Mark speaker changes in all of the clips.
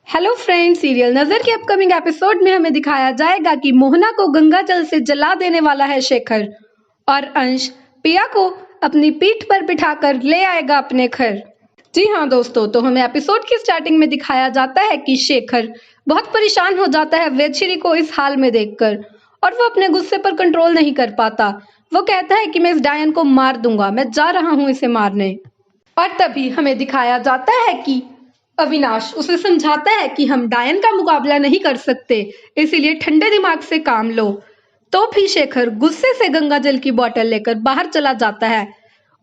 Speaker 1: Hello friends, serial नजर के upcoming episode में हमें दिखाया जाएगा कि मोहना को गंगा जल से जला देने वाला है शेखर और अंश पिया को अपनी पीठ पर बिठाकर ले आएगा अपने घर। जी हाँ दोस्तों, तो हमें एपिसोड की स्टार्टिंग में दिखाया जाता है कि शेखर बहुत परेशान हो जाता है वेदश्री को इस हाल में देखकर और वो अपने गुस्से पर कंट्रोल नहीं कर पाता। वो कहता है कि मैं इस डायन को मार दूंगा, मैं जा रहा हूँ इसे मारने। और तभी हमें दिखाया जाता है कि अविनाश उसे समझाता है कि हम डायन का मुकाबला नहीं कर सकते, इसीलिए ठंडे दिमाग से काम लो। तो भी शेखर गुस्से से गंगा जल की बोतल लेकर बाहर चला जाता है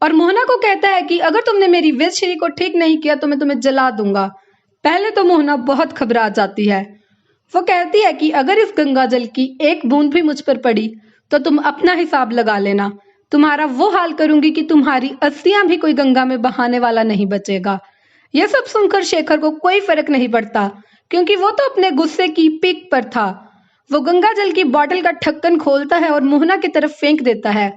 Speaker 1: और मोहना को कहता है कि अगर तुमने मेरी वेदश्री को ठीक नहीं किया तो मैं तुम्हें जला दूंगा। पहले तो मोहना बहुत घबरा जाती है। वो कहती है कि अगर इस गंगा जल की एक बूंद भी मुझ पर पड़ी तो तुम अपना हिसाब लगा लेना, तुम्हारा वो हाल करूंगी कि तुम्हारी अस्थियां भी कोई गंगा में बहाने वाला नहीं बचेगा। यह सब सुनकर शेखर को कोई फर्क नहीं पड़ता क्योंकि वो तो अपने गुस्से की पीक पर था। वो गंगा जल की बोतल का ढक्कन खोलता है और मोहना की तरफ फेंक देता है,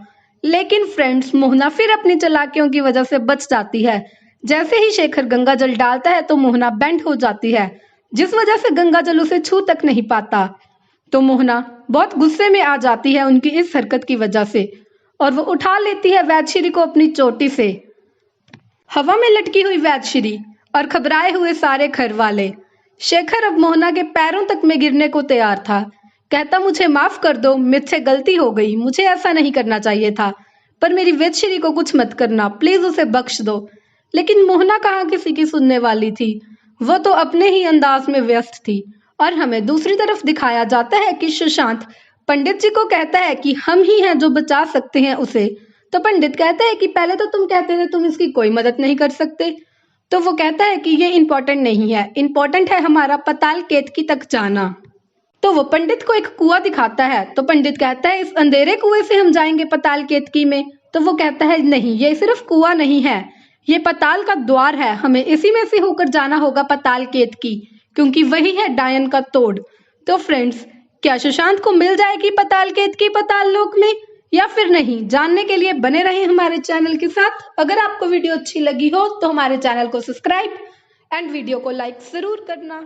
Speaker 1: लेकिन फ्रेंड्स मोहना फिर अपनी चालाकियों की वजह से बच जाती है। जैसे ही शेखर गंगा जल डालता है तो मोहना बेंड हो जाती है, जिस वजह से गंगा जल उसे छू तक नहीं पाता। तो मोहना बहुत गुस्से में आ जाती है उनकी इस हरकत की वजह से और वो उठा लेती है वैदश्री को अपनी चोटी से। हवा में लटकी हुई वैदश्री और घबराए हुए सारे घर वाले। शेखर अब मोहना के पैरों तक में गिरने को तैयार था। कहता मुझे माफ कर दो, मुझसे गलती हो गई, मुझे ऐसा नहीं करना चाहिए था, पर मेरी वैदश्री को कुछ मत करना, प्लीज उसे बख्श दो। लेकिन मोहना कहाँ किसी की सुनने वाली थी, वो तो अपने ही अंदाज में व्यस्त थी। और हमें दूसरी तरफ दिखाया जाता है कि सुशांत पंडित जी को कहता है कि हम ही हैं जो बचा सकते हैं उसे। तो पंडित कहते हैं कि पहले तो तुम कहते थे तुम इसकी कोई मदद नहीं कर सकते। तो वो कहता है कि ये इम्पोर्टेंट नहीं है, इम्पोर्टेंट है हमारा पताल केतकी तक जाना। तो वो पंडित को एक कुआं दिखाता है। तो पंडित कहता है इस अंधेरे कुएं से हम जाएंगे पताल केतकी में। तो वो कहता है नहीं, ये सिर्फ कुआं नहीं है, ये पताल का द्वार है, हमें इसी में से होकर जाना होगा पताल केतकी, क्योंकि वही है डायन का तोड़। तो फ्रेंड्स, क्या सुशांत को मिल जाएगी पताल केतकी पताल लोक में या फिर नहीं, जानने के लिए बने रहे हमारे चैनल के साथ। अगर आपको वीडियो अच्छी लगी हो तो हमारे चैनल को सब्सक्राइब एंड वीडियो को लाइक जरूर करना।